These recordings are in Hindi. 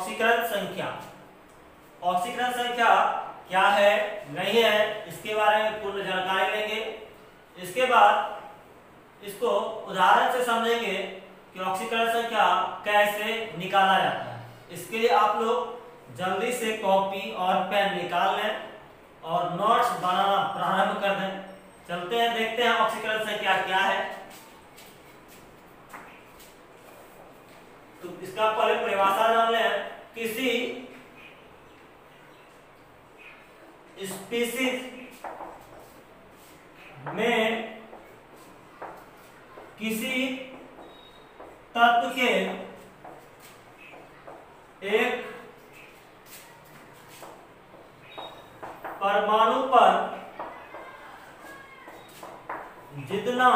ऑक्सीकरण संख्या। ऑक्सीकरण संख्या क्या है नहीं है इसके बारे में पूर्ण जानकारी लेंगे। इसके बाद इसको उदाहरण से समझेंगे कि ऑक्सीकरण संख्या कैसे निकाला जाता है। इसके लिए आप लोग जल्दी से कॉपी और पेन निकाल लें और नोट्स बनाना प्रारंभ कर दें। चलते हैं, देखते हैं ऑक्सीकरण संख्या क्या है। तो इसका पहले परिभाषा जान लें। किसी स्पीशीज में किसी तत्व के एक परमाणु पर जितना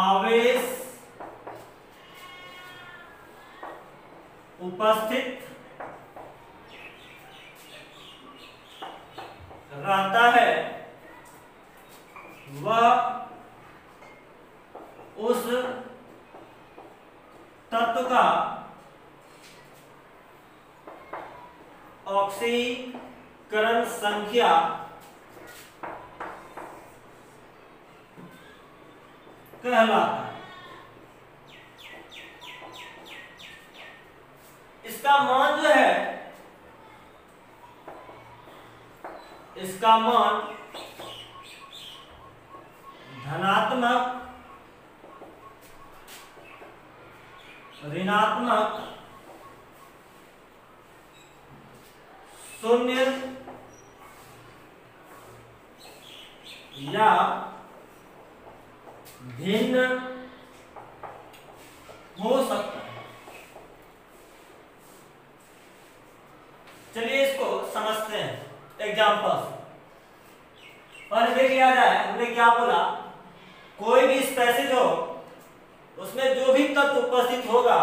आवेश उपस्थित रहता है वह उस तत्व का ऑक्सीकरण संख्या कहलाता है। इसका मान जो है, इसका मान धनात्मक, ऋणात्मक, शून्य या भिन्न हो सकता है। चलिए इसको समझते हैं एग्जांपल से। और देख लिया जाए, हमने क्या बोला, कोई भी स्पेसिस हो उसमें जो भी तत्व उपस्थित होगा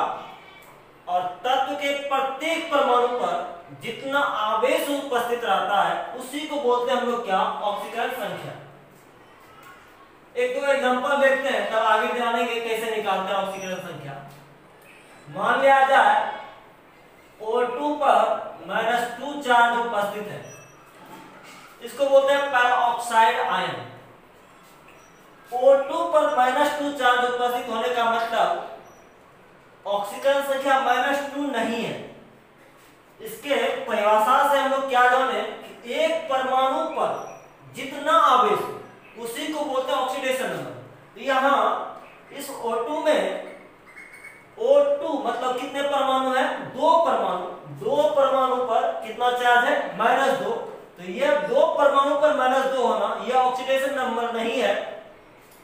और तत्व के प्रत्येक परमाणु पर जितना आवेश उपस्थित रहता है उसी को बोलते हैं हम लोग क्या, ऑक्सीकरण संख्या। एक दो एग्जांपल देखते हैं तब आगे जानेंगे कैसे निकालते हैं ऑक्सीकरण संख्या। मान लिया जाए O2 पर -2 चार्ज उपस्थित है, इसको बोलते हैं पेरोक्साइड आयन। O2 पर -2 चार्ज उपस्थित होने का मतलब ऑक्सीकरण संख्या -2 नहीं है। इसके परिभाषा से हम लोग क्या जाने कि एक परमाणु पर जितना आवेश उसी को बोलते हैं ऑक्सीडेशन नंबर। तो यहाँ इस O2 में O2 मतलब कितने परमाणु है, 2 परमाणु। 2 परमाणु पर कितना चार्ज है, -2। तो ये 2 परमाणु पर -2 होना यह ऑक्सीडेशन नंबर नहीं है।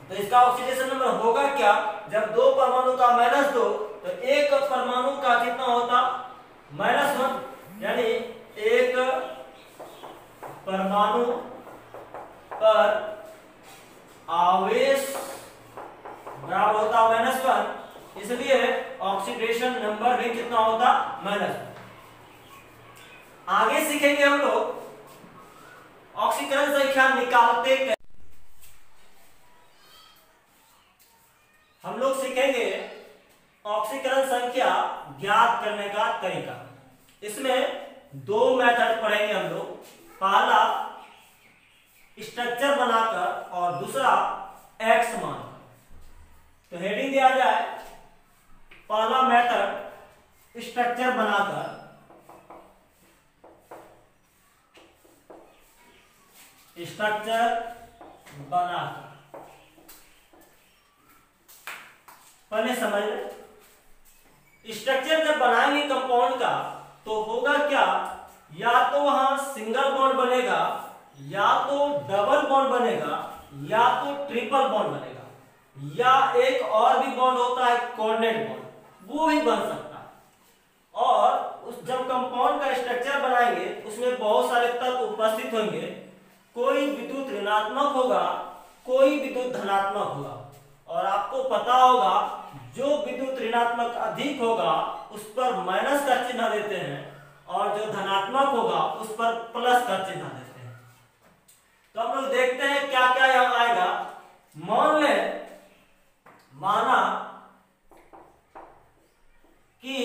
तो इसका ऑक्सीडेशन नंबर होगा क्या, जब 2 परमाणु का -2 तो एक परमाणु का कितना होता, -1, यानी एक परमाणु पर आवेश बराबर होता -1, इसलिए ऑक्सीडेशन नंबर भी कितना होता, -1। आगे सीखेंगे हम लोग ऑक्सीकरण संख्या निकालते कैसे। हम लोग सीखेंगे ऑक्सीकरण संख्या ज्ञात करने का तरीका। इसमें 2 मेथड पढ़ेंगे हम लोग। पहला स्ट्रक्चर बनाकर और दूसरा एक्स मान। तो हेडिंग दिया जाए, पहला मेथड स्ट्रक्चर बनाकर, स्ट्रक्चर बनाकर। पहले समझ लें, स्ट्रक्चर जब बनाएंगे कंपाउंड का तो होगा क्या, या तो वहां सिंगल बॉन्ड बनेगा, या तो डबल बॉन्ड बनेगा, या तो ट्रिपल बॉन्ड बनेगा, या एक और भी बॉन्ड होता है कोऑर्डिनेट बॉन्ड, वो भी बन सकता है। और उस जब कंपाउंड का स्ट्रक्चर बनाएंगे उसमें बहुत सारे तत्व उपस्थित होंगे। कोई विद्युत ऋणात्मक होगा, कोई विद्युत धनात्मक होगा। और आपको पता होगा जो विद्युत ऋणात्मक अधिक होगा उस पर माइनस का चिन्ह देते हैं, और जो धनात्मक होगा उस पर प्लस का चिन्ह देते हैं। तो हम लोग देखते हैं क्या क्या यहां आएगा। मान लें, माना कि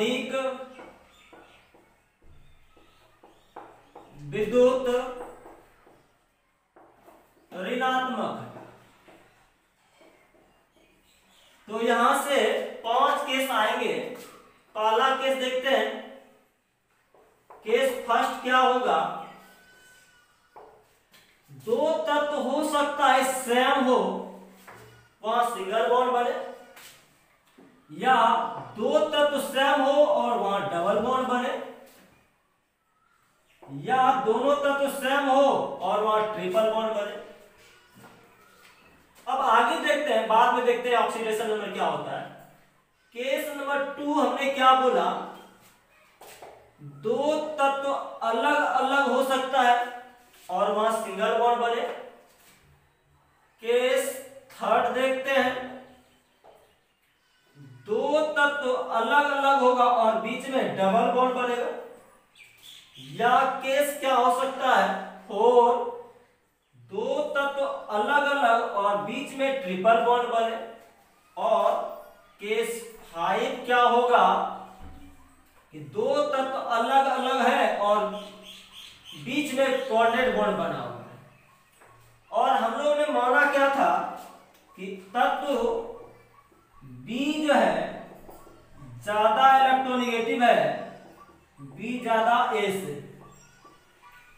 अधिक विद्युत ऋणात्मक है। तो यहां से 5 केस आएंगे। पहला केस देखते हैं। केस फर्स्ट क्या होगा, दो तत्व हो सकता है सेम हो, वहां सिंगल बॉन्ड बने, या दो तत्व सेम हो और वहां डबल बॉन्ड बने, या दोनों तत्व सेम हो और वहां ट्रिपल बॉन्ड बने। अब आगे देखते हैं, बाद में देखते हैं ऑक्सीडेशन नंबर क्या होता है। केस नंबर 2 हमने क्या बोला, दो तत्व अलग अलग हो सकता है और वहां सिंगल बॉन्ड बने। केस थर्ड देखते हैं, दो तत्व अलग अलग होगा और बीच में डबल बॉन्ड बनेगा। या केस क्या हो सकता है, 4, दो तत्व अलग अलग और बीच में ट्रिपल बॉन्ड बने। और केस 5 क्या होगा कि दो तत्व अलग अलग है और बीच में कोऑर्डिनेट बॉन्ड बना हुआ है। और हम लोगों ने माना क्या था कि तत्व B जो है ज्यादा इलेक्ट्रोनेगेटिव है, B ज्यादा A से,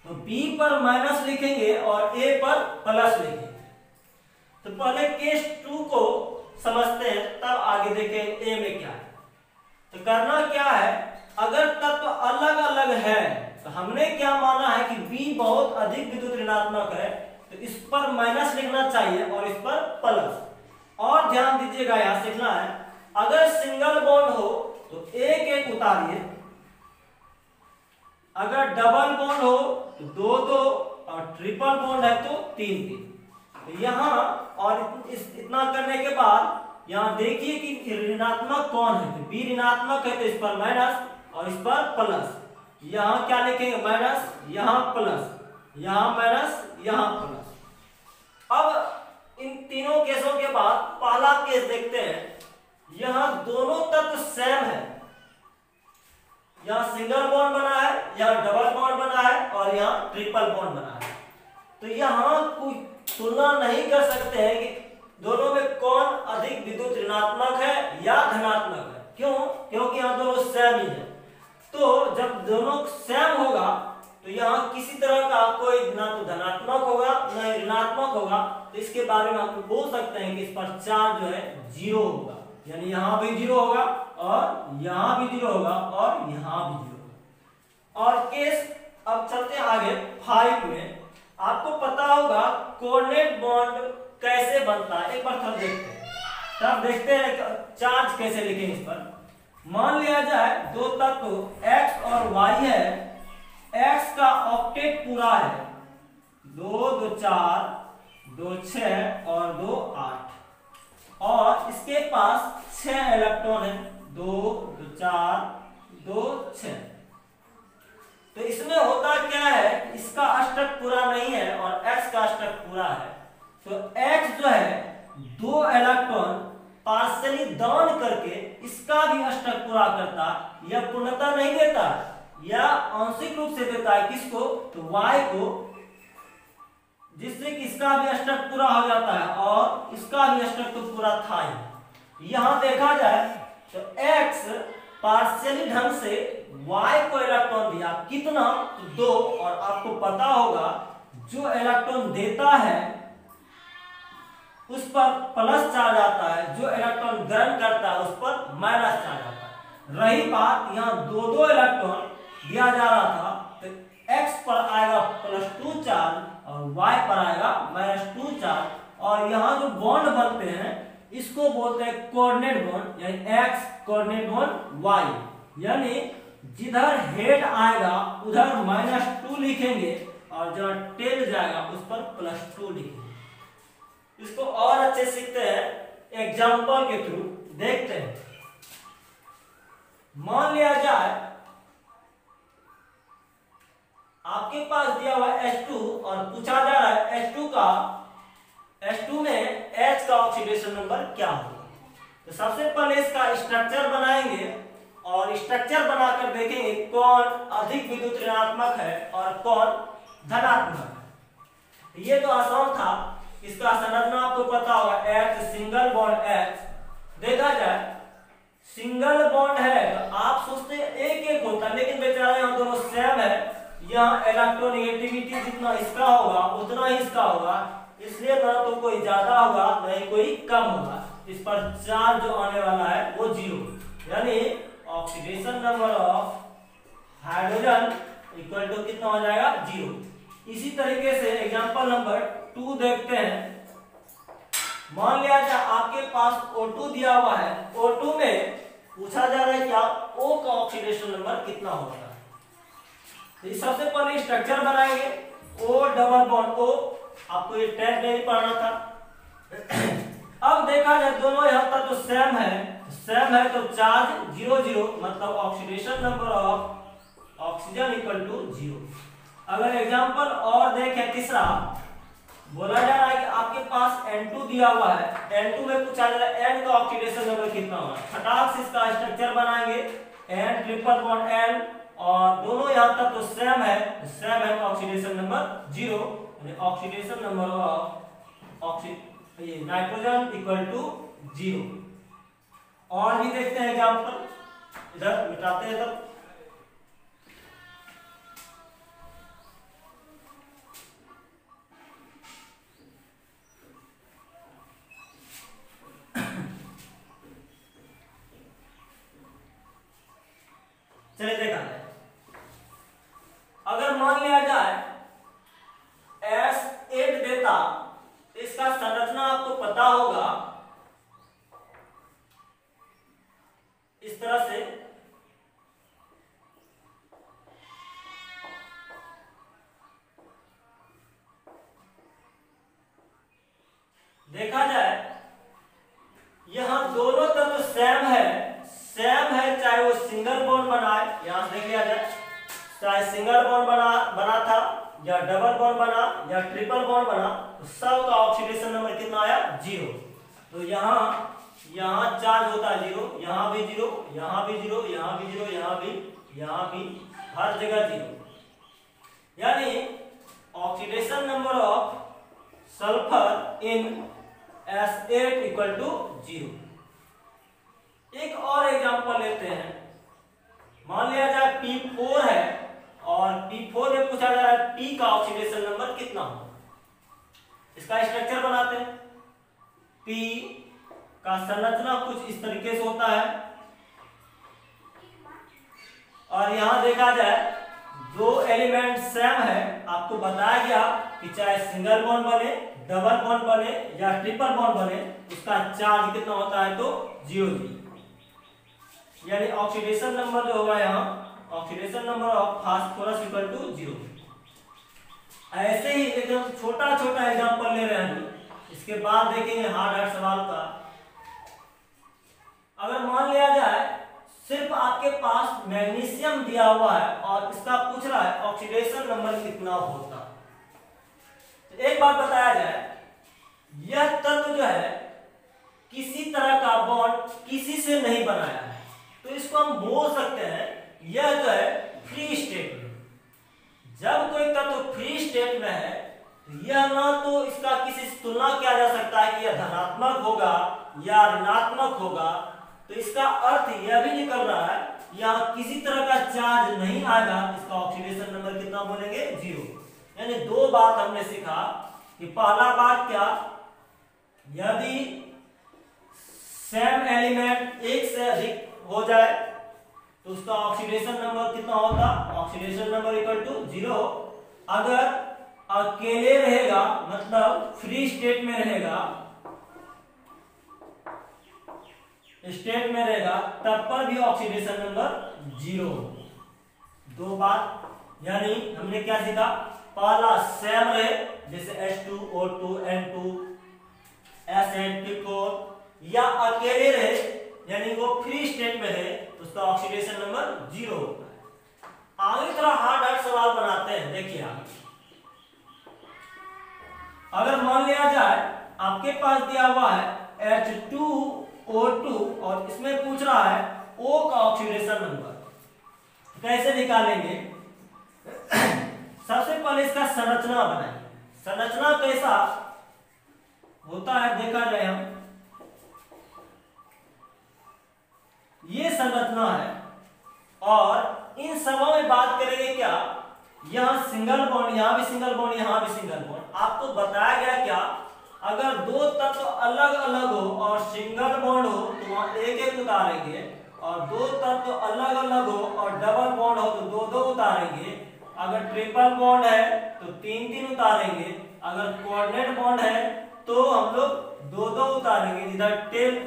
तो B पर माइनस लिखेंगे और A पर प्लस लिखेंगे। तो पहले केस 2 को समझते हैं, तब आगे देखें A में क्या है। तो करना क्या है, अगर तत्व अलग अलग है तो हमने क्या माना है कि B बहुत अधिक विद्युत ऋणात्मक है, तो इस पर माइनस लिखना चाहिए और इस पर प्लस। और ध्यान दीजिएगा, यहां सीखना है, अगर सिंगल बॉन्ड हो तो एक एक उतारिए, अगर डबल बॉन्ड हो तो 2 2, और ट्रिपल बॉन्ड है तो 3 3। तो यहां और इतना करने के बाद यहां देखिए कि ऋणात्मक कौन है, तो B ऋणात्मक है तो इस पर माइनस और इस पर प्लस। यहां क्या लिखेंगे, माइनस, यहां प्लस, यहां माइनस, यहां प्लस। अब इन तीनों केसों के बाद पहला केस देखते हैं। यहां दोनों तत्व सेम है, यहां सिंगल बॉन्ड बना है, यहां डबल बॉन्ड बना है और यहां ट्रिपल बॉन्ड बना है। तो यहां कोई तुलना नहीं कर सकते हैं कि दोनों में कौन अधिक विद्युत ऋणात्मक है या धनात्मक है। क्यों? क्योंकि यहां दोनों सेम ही है। तो जब दोनों सेम होगा तो यहाँ किसी तरह का कोई ना तो धनात्मक होगा ना ऋणात्मक होगा, तो इसके बारे में हम बोल सकते हैं कि इस पर चार्ज जो है 0 होगा, यानी यहाँ भी 0 होगा और यहाँ भी 0 होगा और यहाँ भी 0 होगा। और केस अब चलते हैं आगे 5 में। आपको पता होगा कोऑर्डिनेट बॉन्ड कैसे बनता है, एक बार तब देखते हैं चार्ज कैसे लिखेंगे इस पर। मान लिया जाए दो तत्व X और Y है, X का ऑक्टेट पूरा है, 2 2 4 2 6 और 2 8, और इसके पास 6 इलेक्ट्रॉन है, 2 2 4 2 6। तो इसमें होता क्या है, इसका अष्टक पूरा नहीं है और X का अष्टक पूरा है। तो X जो है 2 इलेक्ट्रॉन पार्शियली दान करके इसका भी अष्टक पूरा करता, यह पूर्णता नहीं देता या आंशिक रूप से देता है। किसको? तो Y को, जिससे कि इसका भी अष्टक पूरा हो जाता है और इसका भी अष्टक तो पूरा था ही। यहां देखा जाए तो X पार्शियली ढंग से Y को इलेक्ट्रॉन दिया, कितना? तो 2, और आपको पता होगा जो इलेक्ट्रॉन देता है उस पर प्लस चार्ज आता है, जो इलेक्ट्रॉन ग्रहण करता है उस पर माइनस चार्ज आता है। रही बात यहाँ 2 इलेक्ट्रॉन दिया जा रहा था, तो X पर आएगा +2 चार्ज और Y पर आएगा -2 चार्ज। और यहाँ जो बॉन्ड बनते हैं इसको बोलते हैं कोऑर्डिनेट बॉन्ड, यानी X कोऑर्डिनेट बॉन्ड Y, यानी जिधर हेड आएगा उधर -2 लिखेंगे और जहां टेल जाएगा उस पर +2 लिखेंगे। इसको और अच्छे सीखते हैं एग्जाम्पल के थ्रू, देखते हैं। मान लिया जाए आपके पास दिया हुआ H2 और पूछा जा रहा है H2 में H का ऑक्सीडेशन नंबर क्या होगा। तो सबसे पहले इसका स्ट्रक्चर बनाएंगे। और स्ट्रक्चर बनाकर देखेंगे कौन अधिक विद्युत ऋणात्मक है और कौन धनात्मक है। ये तो आसान था, इसका संरचना आपको पता होगा, H सिंगल बॉन्ड H। देखा जाए सिंगल बॉन्ड है तो आप सोचते हैं एक एक होता, लेकिन बेचारा यहाँ दोनों सेम है। यहाँ इलेक्ट्रोनेगेटिविटी जितना इसका होगा उतना ही इसका होगा, इसलिए ना तो कोई ज्यादा होगा ना ही कोई कम होगा। इस पर चार्ज जो आने वाला है वो 0, यानी oxidation number of hydrogen equal to कितना हो जाएगा 0। इसी तरीके से एग्जांपल नंबर 2 देखते हैं। मान लिया जाए आपके पास O2 दिया हुआ है, O2 में पूछा जा रहा है क्या O का ऑक्सीडेशन नंबर कितना होता है। तो सबसे पहले स्ट्रक्चर बनाएंगे, O डबल बॉन्ड O, आपको ये टेस्ट नहीं पढ़ना था। अब देखा जाए दोनों यहाँ तक तो सेम है तो चार्ज 0 0, मतलब oxidation number of oxygen equal to 0। अगर एग्जांपल और देखें तीसरा, बोला जा रहा है कि आपके पास N2 दिया हुआ है, N2 में पूछा जा रहा है N का ऑक्सीडेशन नंबर कितना होगा। फटाक से इसका स्ट्रक्चर बनाएंगे, N ट्रिपल बॉन्ड N, और दोनों यहाँ तक तो सेम है तो ऑक्सीडेशन नंबर 0, यानी ऑक्सीडेशन नंबर ऑफ ये नाइट्रोजन इक्वल टू 0। और भी देखते हैं एग्जांपल, इधर मिटाते हैं तब। चलिए देखा जाए, अगर मान लिया जाए S8 देता, इसका संरचना आपको पता होगा इस तरह से। देखा जाए यहां दोनों तत्व सेम है, चाहे वो सिंगल बॉन्ड बनाए, यहां से देख लिया जाए, चाहे सिंगल बॉन्ड बना था या डबल बॉन्ड बना या ट्रिपल बॉन्ड बना, तो सब का ऑक्सीडेशन नंबर कितना आया 0। तो यहाँ चार्ज होता है 0, यहाँ भी 0, यहाँ भी 0, यहाँ भी 0, यहाँ भी हर जगह 0, यानी oxidation number of sulphur in S8 equal to 0। एक और एग्जांपल लेते हैं, मान लिया जाए P4 है और P4 में पूछा जा रहा है P का ऑक्सीडेशन नंबर कितना हो। इसका स्ट्रक्चर बनाते हैं। P का संरचना कुछ इस तरीके से होता है, और यहां देखा जाए दो एलिमेंट सेम है। आपको बताया गया कि चाहे सिंगल बॉन्ड बने, डबल बॉन्ड बने या ट्रिपल बॉन्ड बने, उसका चार्ज कितना होता है तो 0, यानी ऑक्सीडेशन नंबर जो होगा यहाँ oxidation number of phosphorus equal to 0। ऐसे ही एकदम छोटा एग्जांपल ले रहे हैं, इसके बाद देखेंगे हार्ड सवाल का। अगर मान लिया जाए सिर्फ आपके पास मैग्नीशियम दिया हुआ है और इसका पूछ रहा है ऑक्सीडेशन नंबर कितना होता, तो एक बात बताया जाए, यह तत्व जो है किसी तरह का बॉन्ड किसी से नहीं बनाया है, तो इसको हम बोल सकते हैं यह जो है फ्री स्टेट में। जब कोई तत्व फ्री स्टेट में है तो यह ना तो इसका किसी से तुलना किया जा सकता है कि यह धनात्मक होगा या ऋणात्मक होगा, तो इसका अर्थ यह भी निकल रहा है यहाँ किसी तरह का चार्ज नहीं आएगा, इसका ऑक्सीडेशन नंबर कितना बोलेंगे 0। यानी दो बात हमने सीखा कि पहला बात क्या, यदि सेम एलिमेंट एक से अधिक हो जाए तो उसका ऑक्सीडेशन नंबर कितना होता, ऑक्सीडेशन नंबर इक्वल टू 0। अगर अकेले रहेगा मतलब फ्री स्टेट में रहेगा, तब पर भी ऑक्सीडेशन नंबर 0। दो बात, यानी हमने क्या सीखा, पहला सेम रहे जैसे H2, O2, N2, S8, P4, या अकेले रहे यानी वो फ्री स्टेट में है तो उसका ऑक्सीडेशन नंबर 0 होता है। आगे थोड़ा हार्ड सवाल बनाते हैं, देखिए आगे। अगर मान लिया जाए आपके पास दिया हुआ है H2O2 और इसमें पूछ रहा है O का ऑक्सीडेशन नंबर कैसे निकालेंगे? सबसे पहले इसका संरचना बनाएंगे। संरचना कैसा होता है देखा जाए हम। ये संरचना है और इन सबों में बात करेंगे क्या, यहाँ सिंगल बॉन्ड, यहाँ भी सिंगल बॉन्ड, यहाँ भी सिंगल बॉन्ड। आपको बताया गया क्या, अगर दो तत्व अलग अलग हो और सिंगल बॉन्ड हो तो वहां एक एक उतारेंगे, और दो तत्व अलग अलग हो और डबल बॉन्ड हो तो दो दो उतारेंगे। अगर ट्रिपल बॉन्ड है तो तीन तीन उतारेंगे। अगर कोऑर्डिनेट बॉन्ड है तो हम लोग दो दो उतारेंगे।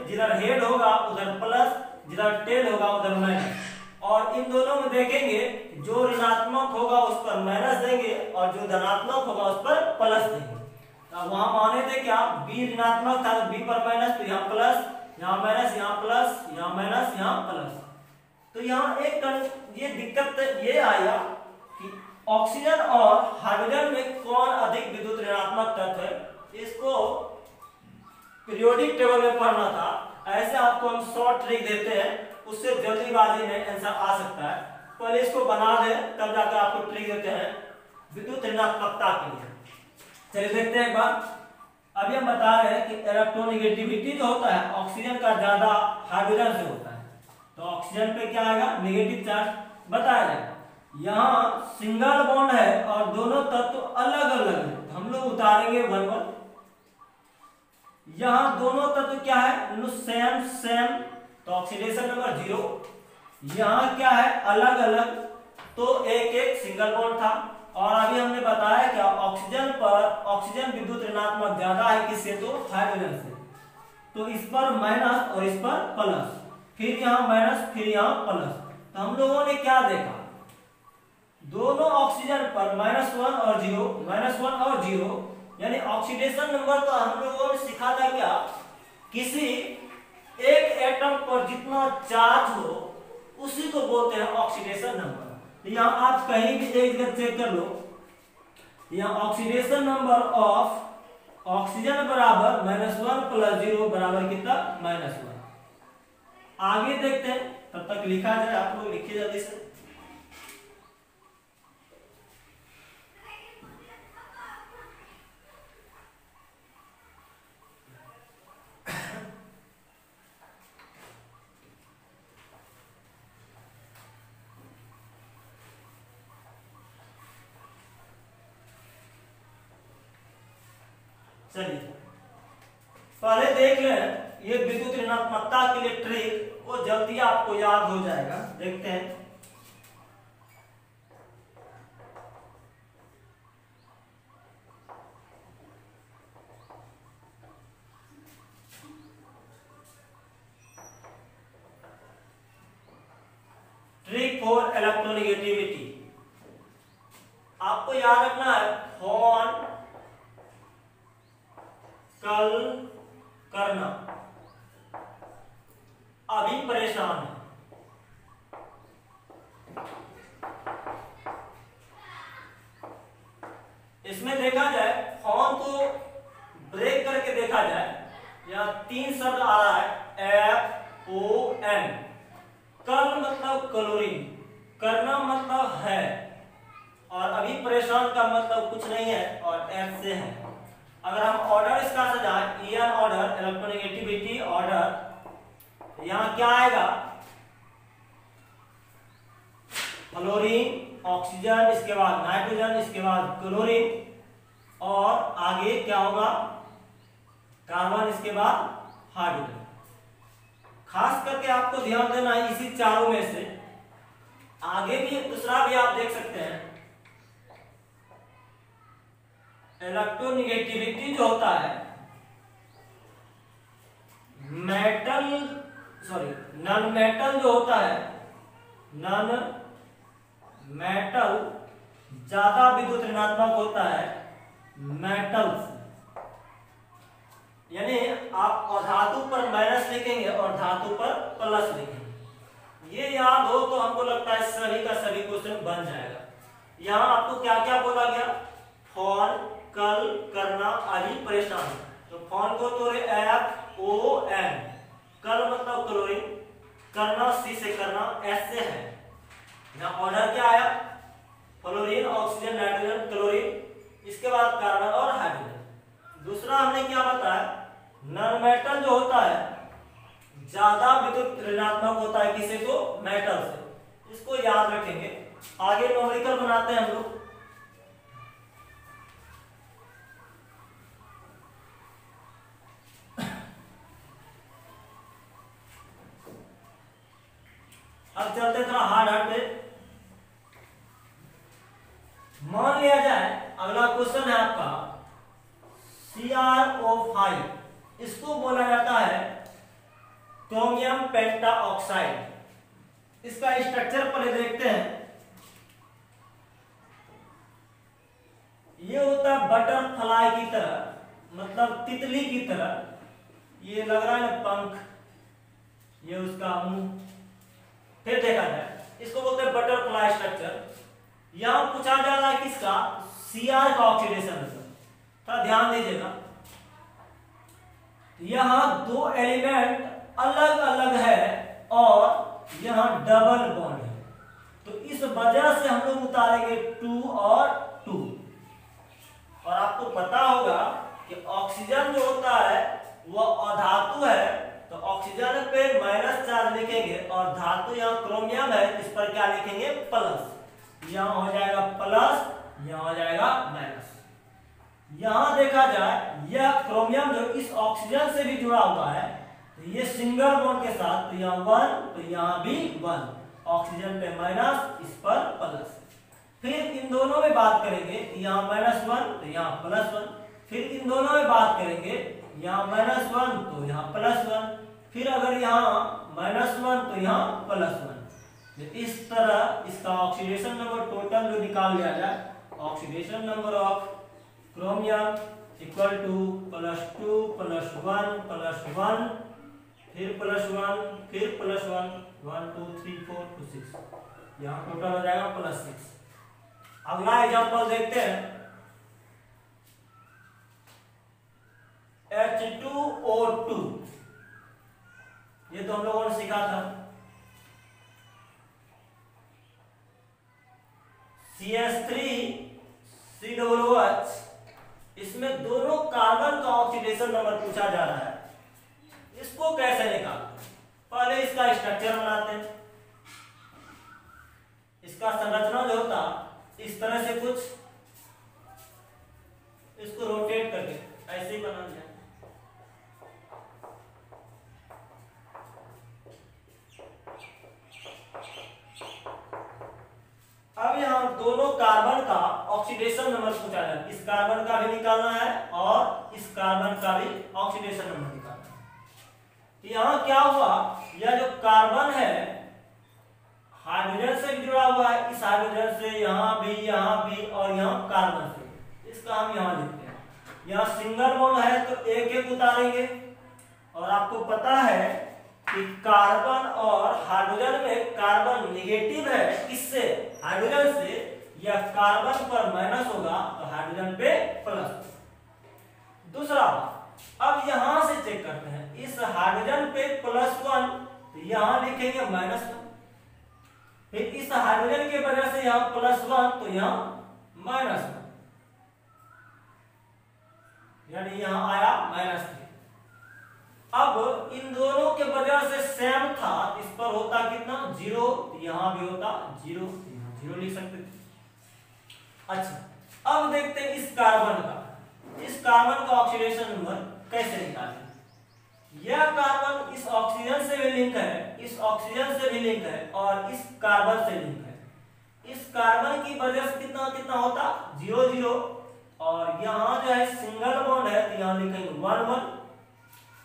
जिधर हेड होगा उधर प्लस, जिधर टेल होगा उधर माइनस। और इन दोनों में देखेंगे जो ऋणात्मक होगा उस पर माइनस देंगे और जो धनात्मक होगा उस पर प्लस देंगे। तो वहां माने थे क्या, बी ऋणात्मक था तो बी पर माइनस, तो यहाँ प्लस, यहाँ माइनस, यहाँ प्लस, यहाँ माइनस, यहाँ प्लस। तो यहाँ एक ये दिक्कत ये आया कि ऑक्सीजन और हाइड्रोजन में कौन अधिक विद्युत ऋणात्मक तत्व है। इसको पीरियोडिक टेबल में पढ़ना था। ऐसे आपको हम शॉर्ट ट्रिक देते हैं, उससे जल्दीबाजी में आंसर आ सकता है। पहले इसको बना दे तब जाकर आपको ट्रिक देते हैं विद्युत ऋणात्मकता के लिए। चलिए देखते हैं एक बार। अभी हम बता रहे हैं कि इलेक्ट्रोनेगेटिविटी जो होता है ऑक्सीजन का ज्यादा हाइड्रोजन से होता है, तो ऑक्सीजन पे क्या आएगा, नेगेटिव चार्ज बताया जाएगा। यहाँ सिंगल बॉन्ड है और दोनों तत्व अलग अलग है, तो हम लोग उतारेंगे 1 1। यहाँ दोनों तत्व क्या है, सेम सेम, तो ऑक्सीडेशन नंबर 0। यहाँ क्या है, अलग अलग, तो एक एक सिंगल बॉन्ड था। और अभी हमने बताया क्या, ऑक्सीजन विद्युत ऋणात्मक ज्यादा है किससे, तो हाइड्रोजन से। तो इस पर माइनस और इस पर प्लस, फिर यहाँ माइनस, फिर यहाँ प्लस। तो हम लोगों ने क्या देखा, दोनों ऑक्सीजन पर -1 और 0, -1 और 0, यानी ऑक्सीडेशन नंबर तो हम लोगों ने सीखा था क्या, किसी एक एटम पर जितना चार्ज हो उसी को बोलते हैं ऑक्सीडेशन नंबर। तो यहाँ आप कहीं भी एक जगह चेक कर लो, यहाँ ऑक्सीडेशन नंबर ऑफ ऑक्सीजन बराबर -1 + 0 बराबर कितना, -1। आगे देखते हैं, तब तक लिखा जाए, आप लोग लिखिए जल्दी से। चलिए पहले देख लें ये विद्युत ऋणात्मकता के लिए ट्रिक, वो जल्दी आपको याद हो जाएगा। देखते हैं, ट्रिक फॉर इलेक्ट्रोनेगेटिविटी। आपको याद रखना है, हॉर्न कल करना, अभी परेशान है। इसमें देखा जाए, हॉर्न को ब्रेक करके देखा जाए, यहाँ 3 शब्द आ रहा है, FON। कल मतलब क्लोरीन, करना मतलब है, और अभी परेशान का मतलब कुछ नहीं है और F से है। अगर हम ऑर्डर इसका सजाएं, EN ऑर्डर, इलेक्ट्रोनेगेटिविटी ऑर्डर, यहां क्या आएगा, फ्लोरीन, ऑक्सीजन, इसके बाद नाइट्रोजन, इसके बाद क्लोरीन, और आगे क्या होगा, कार्बन, इसके बाद हाइड्रोजन। खास करके आपको ध्यान देना है इसी चारों में से। आगे भी दूसरा भी आप देख सकते हैं, इलेक्ट्रोनेगेटिविटी जो होता है, नॉन मेटल जो होता है, नॉन मेटल ज्यादा विद्युत ऋणात्मक होता है मेटल से। यानी आप धातु पर माइनस लिखेंगे और धातु पर प्लस लिखेंगे। ये याद हो तो हमको लगता है सभी का सभी क्वेश्चन बन जाएगा। यहाँ आपको क्या क्या बोला गया, फॉर, कल, करना, अभी, परेशान। तो फॉन को तो FON, कल मतलब क्लोरीन, करना सी से करना एस से है। यहाँ ऑर्डर क्या आया, फ्लोरीन, ऑक्सीजन, नाइट्रोजन, क्लोरीन, इसके बाद कार्बन और हाइड्रोजन। दूसरा हमने क्या बताया, नॉन मेटल जो होता है ज्यादा विद्युत ऋणात्मक होता है किसी को, मेटल से, इसको याद रखेंगे। आगे न्यूमेरिकल बनाते हैं हम लोग। अब चलते थोड़ा हार्ड पे। मान लिया जाए, अगला क्वेश्चन है आपका CrO5, इसको बोला जाता है क्रोमियम पेंटाऑक्साइड। इसका स्ट्रक्चर पहले देखते हैं। ये होता है बटरफ्लाई की तरह, मतलब तितली की तरह। ये लग रहा है ना पंख, ये उसका मुंह। फिर देखा जाए, इसको बोलते हैं बटरफ्लाई स्ट्रक्चर। यहां पूछा जा रहा है किसका, Cr का ऑक्सीडेशन रिजल्ट। थोड़ा ध्यान दीजिएगा, यहां दो एलिमेंट अलग अलग है और यहां डबल बॉन्ड है, तो इस वजह से हम लोग उतारेंगे 2 और 2। और आपको पता होगा कि ऑक्सीजन जो होता है वह अधातु है, तो ऑक्सीजन पे माइनस चार्ज लिखेंगे और धातु यहाँ क्रोमियम है, इस पर क्या लिखेंगे, प्लस। यहाँ हो जाएगा प्लस, यहाँ हो जाएगा माइनस। यहाँ देखा जाए यह क्रोमियम जो इस ऑक्सीजन से भी जुड़ा हुआ है, तो ये सिंगल बॉन्ड के साथ, तो यहाँ 1, तो यहाँ भी 1, ऑक्सीजन पे माइनस, इस पर प्लस। फिर इन दोनों में बात करेंगे, यहाँ -1 तो यहाँ +1। फिर इन दोनों में बात करेंगे, यहाँ -1 तो यहाँ +1। फिर अगर यहाँ -1 तो यहाँ +1। इस तरह इसका ऑक्सीडेशन नंबर टोटल जो निकाल लिया जाए, oxidation number of chromium equal to +2 +1 +1 फिर +1 फिर +1, 1 2 3 4 2 6, यहाँ टोटल हो जाएगा +6। अगला एग्जांपल देखते हैं, H2O2। ये तो हम लोगों ने सीखा था। CH3COOH, इसमें दोनों कार्बन का ऑक्सीडेशन नंबर पूछा जा रहा है। इसको कैसे निकालते हैं, पहले इसका स्ट्रक्चर बनाते हैं। इसका संरचना जो होता इस तरह से कुछ, इसको रोटेट करके ऐसे ही बना दिया। अब यहाँ दोनों कार्बन का ऑक्सीडेशन नंबर पूछा जाए, इस कार्बन का भी निकालना है और इस कार्बन का भी ऑक्सीडेशन नंबर निकालना है। तो यहाँ क्या हुआ, यह जो कार्बन है हाइड्रोजन से भी जुड़ा हुआ है, इस हाइड्रोजन से यहाँ भी और यहाँ कार्बन से, इसका हम यहाँ लिखते हैं। यहाँ सिंगल बॉन्ड है तो एक एक उतारेंगे। और आपको पता है कि कार्बन और हाइड्रोजन में कार्बन नेगेटिव है, किससे, हाइड्रोजन से, या कार्बन पर माइनस होगा तो हाइड्रोजन पे प्लस। दूसरा, अब यहां से चेक करते हैं, इस हाइड्रोजन पे +1 तो यहां लिखेंगे -1। फिर इस हाइड्रोजन के वजह से यहां +1 तो यहां -1, यानी यहां आया -3। अब इन दोनों के वजह से सेम था, इस पर होता कितना, 0, तो यहां भी होता 0, 0 लिख सकते थे। अच्छा, अब देखते हैं इस कार्बन का ऑक्सीडेशन नंबर कैसे निकालें। यह कार्बन इस ऑक्सीजन से भी लिंक है, इस ऑक्सीजन से भी लिंक है और इस कार्बन से लिंक है। इस कार्बन की वजह से कितना कितना होता, 0 0, और यहाँ जो है सिंगल बॉन्ड है तो यहाँ लिखेंगे 1 1।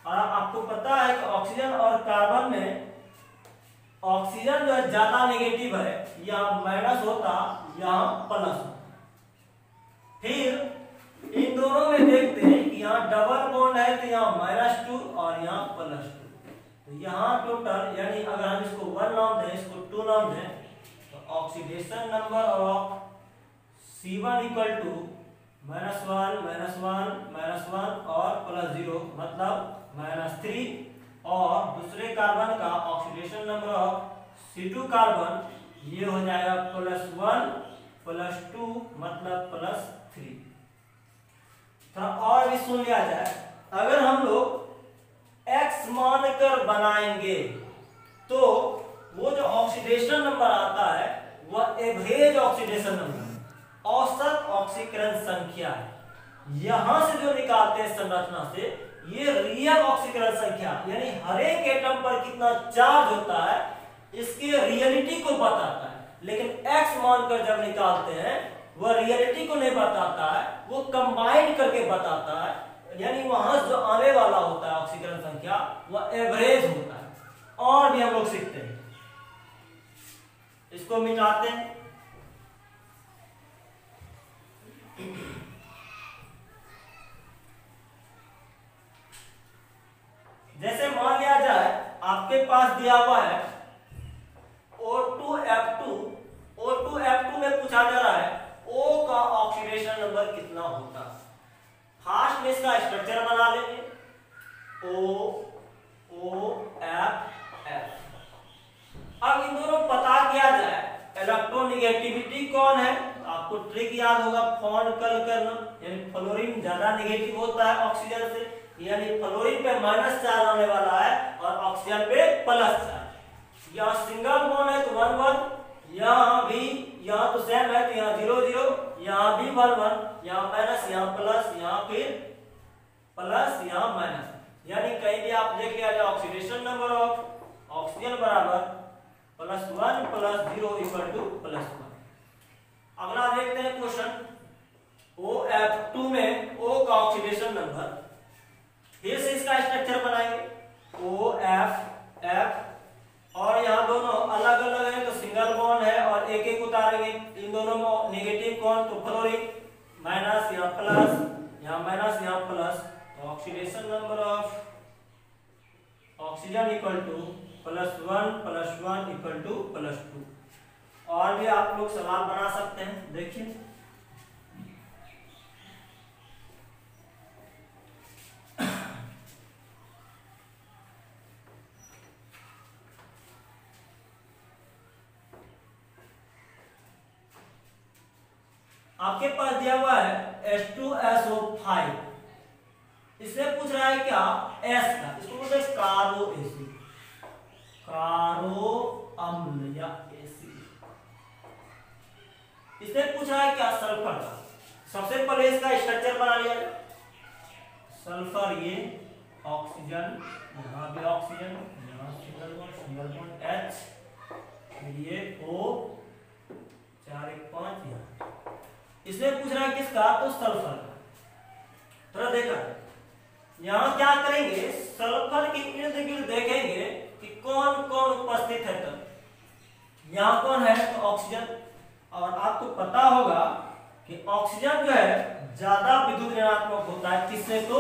और आपको पता है कि ऑक्सीजन और कार्बन में ऑक्सीजन जो है ज्यादा नेगेटिव है, यहाँ माइनस होता, यहाँ प्लस होता। फिर इन दोनों में देखते हैं कि यहाँ डबल बॉन्ड है तो यहाँ -2 और यहाँ +2, तो यहाँ टोटल, यानी अगर हम इसको 1 नाम दें, इसको 2 नाम दें, तो oxidation number of C1 equal to -1 -1 और +0, मतलब -3। और दूसरे कार्बन का ऑक्सीडेशन नंबर C2 कार्बन ये हो जाएगा +1 +2 मतलब +3। थोड़ा और भी सुन लिया जाए, अगर हम लोग X मानकर बनाएंगे तो वो जो ऑक्सीडेशन नंबर आता है वह एवरेज ऑक्सीडेशन नंबर, औसत ऑक्सीकरण संख्या है। यहां से जो निकालते हैं संरचना से, ये रियल ऑक्सीकरण संख्या यानी हर एक एटम पर कितना चार्ज होता है इसके रियलिटी को बताता है। लेकिन X मानकर जब निकालते हैं वह रियलिटी को नहीं बताता है, वो कंबाइंड करके बताता है, यानी वहां जो आने वाला होता है ऑक्सीकरण संख्या वह एवरेज होता है। और भी हम लोग सीखते हैं, इसको मिटाते हैं। जैसे मान लिया जाए आपके पास दिया हुआ है O2F2, O2F2 में पूछा जा रहा है O का ऑक्सीडेशन नंबर कितना होता है। फास्ट में इसका स्ट्रक्चर बना लेंगे, OOFF। अब इन दोनों पता किया जाए इलेक्ट्रोनेगेटिविटी कौन है, आपको ट्रिक याद होगा, फॉन्कल करना, यानी फ्लोरीन ज्यादा नेगेटिव होता है ऑक्सीजन से, यानी फ्लोरीन पे माइनस चार्ज आने वाला है और ऑक्सीजन पे प्लस चार्ज। यहाँ सिंगल बॉन्ड है तो 1 1, यहाँ भी यहाँ तो सेम है तो यहाँ 0 0, यहाँ भी 1 1, यहाँ माइनस, यहाँ प्लस, यहाँ फिर प्लस, यहाँ माइनस, यानी कहीं भी आप देख लिया जाए ऑक्सीडेशन नंबर ऑफ ऑक्सीजन बराबर +1 + 0 = +1। अगला देखते हैं क्वेश्चन, OF2 में O का ऑक्सीडेशन नंबर, फिर से इसका स्ट्रक्चर बनाएंगे OFF, और यहाँ दोनों अलग अलग है तो सिंगल बॉन्ड है और एक एक उतारेंगे, इन दोनों में नेगेटिव कौन, तो फ्लोरीन, माइनस यहाँ प्लस, यहाँ माइनस, यहाँ प्लस, तो ऑक्सीडेशन नंबर ऑफ ऑक्सीजन +1 + 1 = +2। और भी आप लोग सवाल बना सकते हैं, देखिए आपके पास दिया हुआ है H2SO5, इसमें पूछ रहा है क्या S का, इसको बोलते हैं कारो एसिड, कारो अम्ल या एसिड। इसमें पूछ रहा है क्या सल्फर का। सबसे पहले इसका स्ट्रक्चर बना लिया जाए, सल्फर ये ऑक्सीजन, यहाँ भी ऑक्सीजन, यहाँ सिंगल बॉन्ड H, फिर ये O 4 1 5, यहाँ इसमें पूछ रहा है किसका, तो सल्फर का। थोड़ा देखा, यहाँ क्या करेंगे, सल्फर के इर्द गिर्द देखेंगे कि कौन कौन उपस्थित है। तो यहाँ कौन है, तो ऑक्सीजन, और आपको पता होगा कि ऑक्सीजन जो है ज्यादा विद्युत ऋणात्मक होता है, किससे, तो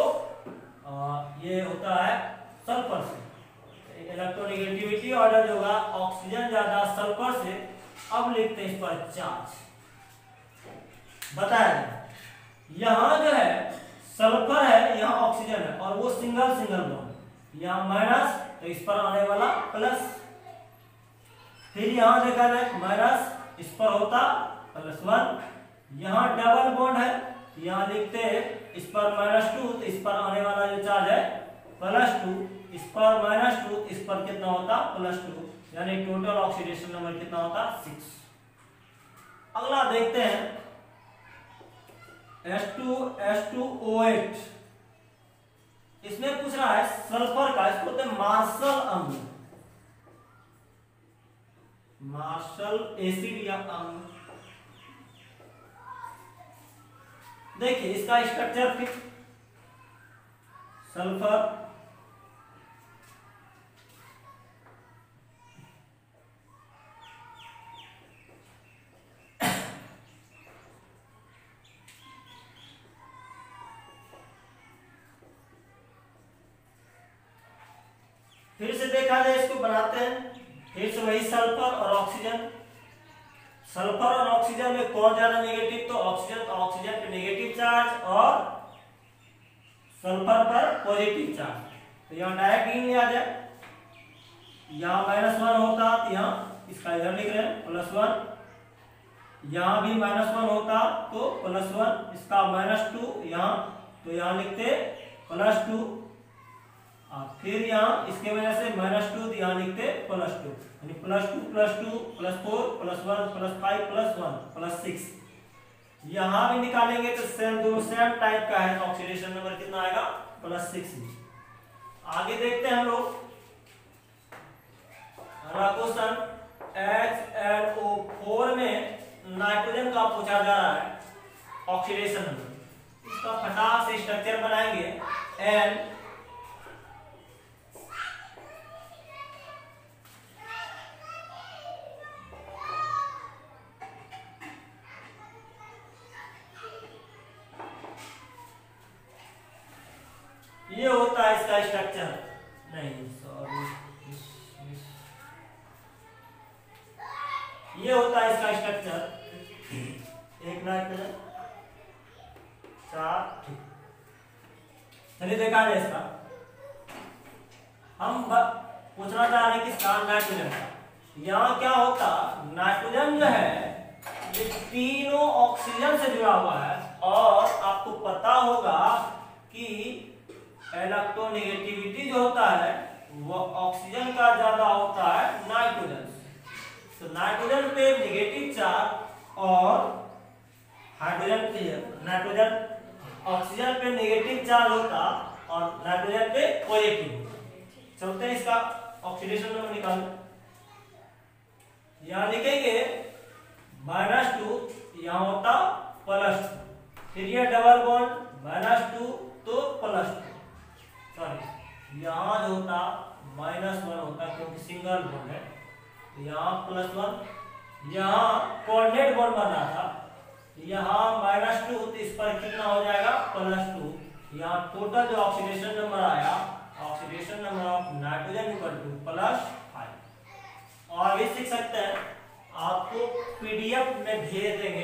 ये होता है सल्फर से। इलेक्ट्रोनेगेटिविटी ऑर्डर जो होगा ऑक्सीजन ज्यादा सल्फर से। अब लिखते हैं इस पर चार्ज, बताया जाए यहाँ जो है सल्फर है, यहाँ ऑक्सीजन है और वो सिंगल सिंगल बॉन्ड, यहाँ माइनस तो इस पर आने वाला प्लस, फिर यहाँ देखा जाए माइनस, इस पर होता +1, यहाँ डबल बॉन्ड है, यहाँ लिखते हैं इस पर -2 तो इस पर आने वाला जो चार्ज है +2, इस पर -2 इस पर कितना होता +2, यानी टोटल ऑक्सीडेशन नंबर कितना होता 6। अगला देखते हैं H2SO8, इसमें पूछ रहा है सल्फर का, इसको बोलते हैं मार्शल अम्ल, मार्शल एसिड या अम्ल। देखिए इसका स्ट्रक्चर फिर सल्फर, फिर से देखा जाए इसको बनाते हैं, फिर से वही सल्फर और ऑक्सीजन। सल्फर और ऑक्सीजन में कौन ज्यादा नेगेटिव, तो ऑक्सीजन, तो ऑक्सीजन पे नेगेटिव चार्ज और सल्फर पर पॉजिटिव चार्ज। तो यहाँ डायरेक्ट इन लिया जाए, यहाँ -1 होता तो यहाँ इसका इधर लिख रहे हैं +1, यहाँ भी -1 होता तो +1, इसका -2 यहाँ, तो यहाँ लिखते +2, और फिर यहाँ इसके वजह से -2 तो यहाँ लिखते +2, यानी +2 +2 +4 +1 +5 +1 +6। यहाँ भी निकालेंगे तो सेम टाइप का है, ऑक्सीडेशन नंबर कितना आएगा +6। आगे देखते हैं हम लोग क्वेश्चन HNO4 में नाइट्रोजन का पूछा जा रहा है ऑक्सीडेशन नंबर। इसका फटाक से स्ट्रक्चर बनाएंगे। N ये होता है इसका स्ट्रक्चर, नहीं सॉरी, ये होता है इसका स्ट्रक्चर। एक नाइट्रोजन 4, ठीक। चलिए देखा जाए इसका, हम पूछना चाह रहे हैं कि नाइट्रोजन का। यहाँ क्या होता, नाइट्रोजन जो है ये तीनों ऑक्सीजन से जुड़ा हुआ है, और आपको पता होगा कि इलेक्ट्रोनेगेटिविटी जो होता है वो ऑक्सीजन का ज्यादा होता है नाइट्रोजन से। तो नाइट्रोजन पे नेगेटिव चार्ज और नाइट्रोजन ऑक्सीजन पे नेगेटिव चार्ज होता और नाइट्रोजन पे पॉजिटिव होता। चलते हैं इसका ऑक्सीडेशन नंबर निकालते। यहाँ लिखेंगे -2, यहाँ होता +2, फिर ये डबल बॉन्ड -2 तो +2, सॉरी यहाँ जो होता -1 होता क्योंकि सिंगल बॉन्ड है, तो यहाँ +1, यहाँ कोऑर्डिनेट बॉन्ड बन रहा था, यहाँ -2 तो इस पर कितना हो जाएगा +2। यहाँ टोटल जो ऑक्सीडेशन नंबर आया, ऑक्सीडेशन नंबर ऑफ नाइट्रोजन +5। और भी सीख सकते हैं, आपको PDF में भेज देंगे।